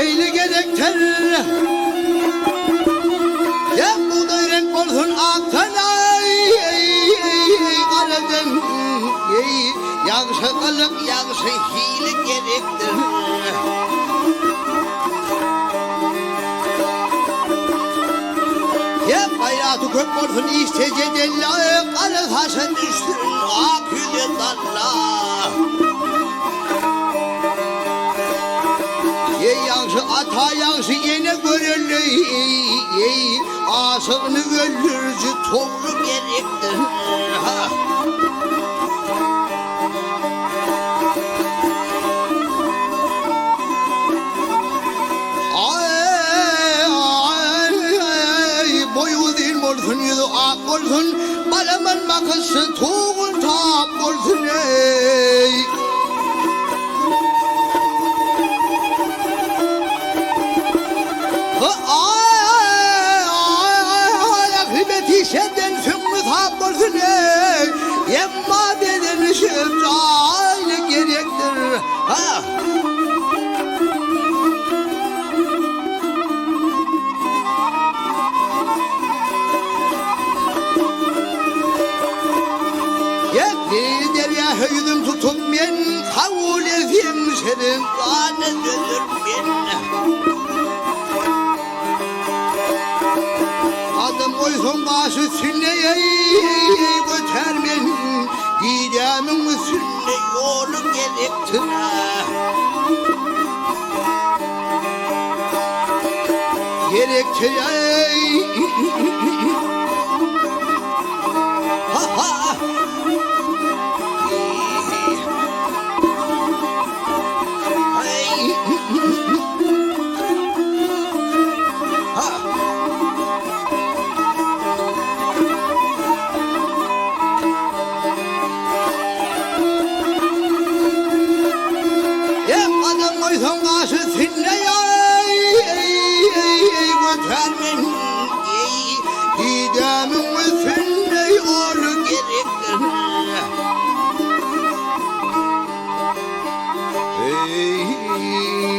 hayli gerektir. Ya buğday renk olsun aktan ay karadan yağışı kalıp yağışı hile gerektir. Ya hayatı kök olsun isteyecekler kara taşa düştün akülü dalla. Yağışı ata yağışı yine görürler. Asığını öldürücü toğru gerektir. Boyu değil olsun yüzü ak olsun. Balaman makası tuğun tap olsun ey. Senden sümmü tapırsın ey. Yemma dedin şimdi aynı gerektir. Ha. Yetti derya hüydüm tutup ben kavul edeyim senin kanı dönür ben. Adım koysun başı sünneye götürmen Didemin sünne yolu gerektir. Gerektir ha ha. Koysun başı sünneye götürmen Didemin sünne yolu gerektir. Hey